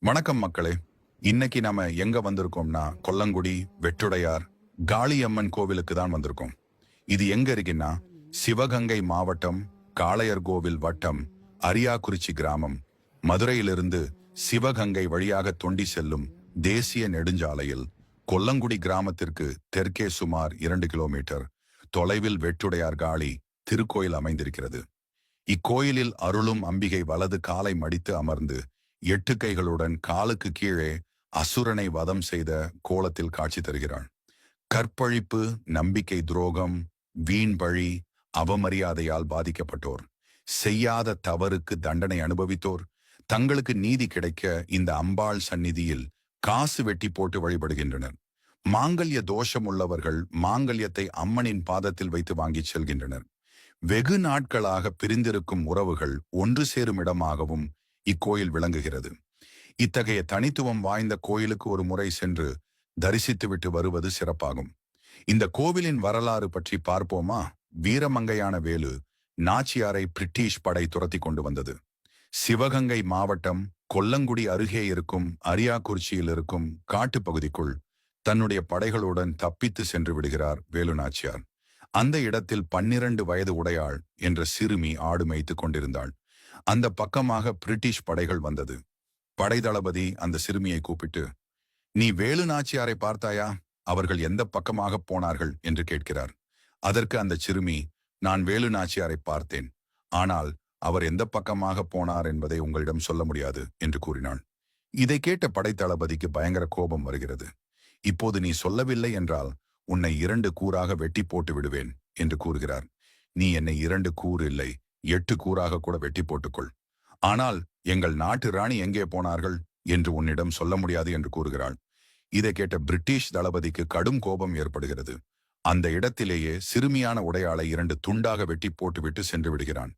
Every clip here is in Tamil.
வணக்கம் மக்களே. இன்னைக்கு நாம எங்க வந்திருக்கோம்னா கொல்லங்குடி வெட்டுடையார் காளியம்மன் கோவிலுக்கு தான் வந்திருக்கோம். இது எங்க இருக்குன்னா சிவகங்கை மாவட்டம், காளையர்கோவில் வட்டம், அரியாக்குறிச்சி கிராமம். மதுரையிலிருந்து சிவகங்கை வழியாக தொண்டி செல்லும் தேசிய நெடுஞ்சாலையில் கொல்லங்குடி கிராமத்திற்கு தெற்கே சுமார் 2 கிலோமீட்டர் தொலைவில் வெட்டுடையார் காளி திருக்கோயில் அமைந்திருக்கிறது. இக்கோயிலில் அருளும் அம்பிகை வலது காலை மடித்து அமர்ந்து 8 கைகளுடன் காலுக்கு கீழே அசுரனை வதம் செய்த கோலத்தில் காட்சி தருகிறாள். கற்பழிப்பு, நம்பிக்கை துரோகம், வீண் பழி, அவமரியாதையால் பாதிக்கப்பட்டோர், செய்யாத தவறுக்கு தண்டனை அனுபவித்தோர், தங்களுக்கு நீதி கிடைக்க இந்த அம்பாள் சந்நிதியில் காசு வெட்டி போட்டு வழிபடுகின்றனர். மாங்கல்ய தோஷம் உள்ளவர்கள் மாங்கல்யத்தை அம்மனின் பாதத்தில் வைத்து வாங்கிச் செல்கின்றனர். வெகு நாட்களாக பிரிந்திருக்கும் உறவுகள் ஒன்று சேரும் இடமாகவும் இக்கோயில் விளங்குகிறது. இத்தகைய தனித்துவம் வாய்ந்த கோயிலுக்கு ஒரு முறை சென்று தரிசித்துவிட்டு வருவது சிறப்பாகும். இந்த கோவிலின் வரலாறு பற்றி பார்ப்போமா? வீரமங்கையான வேலு நாச்சியாரை பிரிட்டிஷ் படை துரத்தி கொண்டு வந்தது. சிவகங்கை மாவட்டம் கொல்லங்குடி அருகே இருக்கும் அரியாக்குறிச்சியில் இருக்கும் காட்டுப்பகுதிக்குள் தன்னுடைய படைகளுடன் தப்பித்து சென்று விடுகிறார் வேலு நாச்சியார். அந்த இடத்தில் 12 வயது உடையாள் என்ற சிறுமி ஆடு மேய்த்துக் கொண்டிருந்தாள். அந்த பக்கமாக பிரிட்டிஷ் படைகள் வந்தது. படை தளபதி அந்த சிறுமியை கூப்பிட்டு, "நீ வேலு நாச்சியாரை பார்த்தாயா? அவர்கள் எந்த பக்கமாக போனார்கள்?" என்று கேட்கிறார். அதற்கு அந்த சிறுமி, "நான் வேலு நாச்சியாரை பார்த்தேன். ஆனால் அவர் எந்த பக்கமாக போனார் என்பதை உங்களிடம் சொல்ல முடியாது" என்று கூறினாள். இதை கேட்ட படை தளபதிக்கு பயங்கர கோபம் வருகிறது. "இப்போது நீ சொல்லவில்லை என்றால் உன்னை 2 கூறாக வெட்டி போட்டு விடுவேன்" என்று கூறுகிறார். "நீ என்னை 2 கூறு இல்லை, 8 கூறாக கூட வெட்டி போட்டுக்கொள். ஆனால் எங்கள் நாட்டு ராணி எங்கே போனார்கள் என்று உன்னிடம் சொல்ல முடியாது" என்று கூறுகிறாள். இதை கேட்ட பிரிட்டிஷ் தளபதிக்கு கடும் கோபம் ஏற்படுகிறது. அந்த இடத்திலேயே சிறுமியான உடையாளை 2 துண்டாக வெட்டி போட்டுவிட்டு சென்று விடுகிறான்.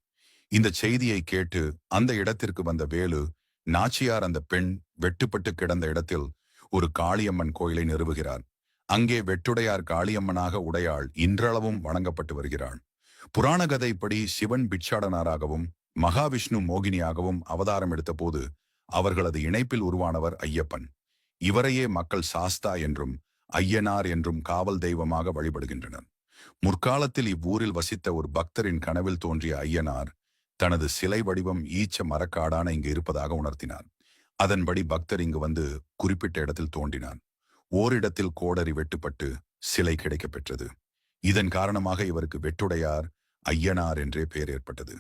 இந்த செய்தியை கேட்டு அந்த இடத்திற்கு வந்த வேலு நாச்சியார் அந்த பெண் வெட்டுப்பட்டு கிடந்த இடத்தில் ஒரு காளியம்மன் கோயிலை நிறுவுகிறார். அங்கே வெட்டுடையார் காளியம்மனாக உடையாள் இன்றளவும் வணங்கப்பட்டு வருகிறாள். புராண கதைப்படி சிவன் பிட்சாடனாராகவும் மகாவிஷ்ணு மோகினியாகவும் அவதாரம் எடுத்த போது அவர்களது இணைப்பில் உருவானவர் ஐயப்பன். இவரையே மக்கள் சாஸ்தா என்றும் ஐயனார் என்றும் காவல் தெய்வமாக வழிபடுகின்றனர். முற்காலத்தில் இவ்வூரில் வசித்த ஒரு பக்தரின் கனவில் தோன்றிய ஐயனார் தனது சிலை வடிவம் ஈச்ச மரக்காடான இங்கு இருப்பதாக உணர்த்தினார். அதன்படி பக்தர் இங்கு வந்து குறிப்பிட்ட இடத்தில் தோன்றினார். ஓரிடத்தில் கோடரி வெட்டுப்பட்டு சிலை கிடைக்கப் பெற்றது. இதன் காரணமாக இவருக்கு வெட்டுடையார் ஐயனார் என்றே பெயர் ஏற்பட்டது.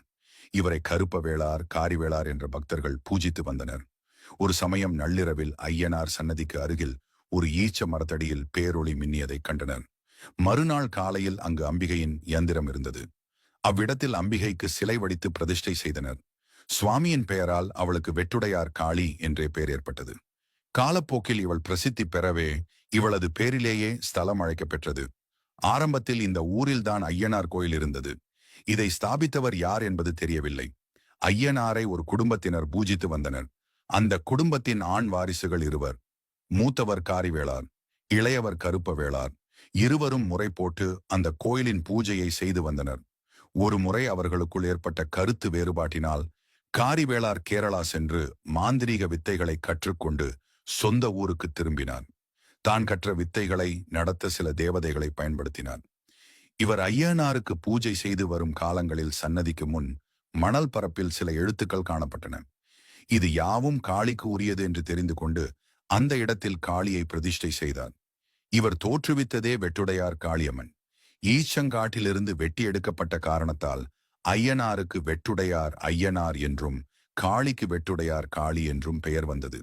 இவரை கருப்ப வேளார், காரிவேளார் என்ற பக்தர்கள் பூஜித்து வந்தனர். ஒரு சமயம் நள்ளிரவில் ஐயனார் சன்னதிக்கு அருகில் ஒரு ஈச்ச மரத்தடியில் பேரொளி மின்னியதைக் கண்டனர். மறுநாள் காலையில் அங்கு அம்பிகையின் இயந்திரம் இருந்தது. அவ்விடத்தில் அம்பிகைக்கு சிலை வடித்து பிரதிஷ்டை செய்தனர். சுவாமியின் பெயரால் அவளுக்கு வெட்டுடையார் காளி என்றே பெயர் ஏற்பட்டது. காலப்போக்கில் இவள் பிரசித்தி பெறவே இவளது பேரிலேயே ஸ்தலம் அழைக்கப் பெற்றது. ஆரம்பத்தில் இந்த ஊரில்தான் ஐயனார் கோயில் இருந்தது. இதை ஸ்தாபித்தவர் யார் என்பது தெரியவில்லை. ஐயனாரை ஒரு குடும்பத்தினர் பூஜித்து வந்தனர். அந்த குடும்பத்தின் ஆண் வாரிசுகள் இருவர். மூத்தவர் காரிவேளார், இளையவர் கருப்ப வேளார். இருவரும் முறை போட்டு அந்த கோயிலின் பூஜையை செய்து வந்தனர். ஒரு முறை அவர்களுக்குள் ஏற்பட்ட கருத்து வேறுபாட்டினால் காரிவேளார் கேரளா சென்று மாந்திரீக வித்தைகளை கற்றுக்கொண்டு சொந்த ஊருக்கு திரும்பினார். தான் கற்ற வித்தைகளை நடத்த சில தேவதைகளை பயன்படுத்தினார். இவர் ஐயனாருக்கு பூஜை செய்து வரும் காலங்களில் சன்னதிக்கு முன் மணல் பரப்பில் சில எழுத்துக்கள் காணப்பட்டன. இது யாவும் காளிக்கு உரியது என்று தெரிந்து கொண்டு அந்த இடத்தில் காளியை பிரதிஷ்டை செய்தார். இவர் தோற்றுவித்ததே வெட்டுடையார் காளியம்மன். ஈச்சங்காட்டிலிருந்து வெட்டி எடுக்கப்பட்ட காரணத்தால் ஐயனாருக்கு வெட்டுடையார் ஐயனார் என்றும் காளிக்கு வெட்டுடையார் காளி என்றும் பெயர் வந்தது.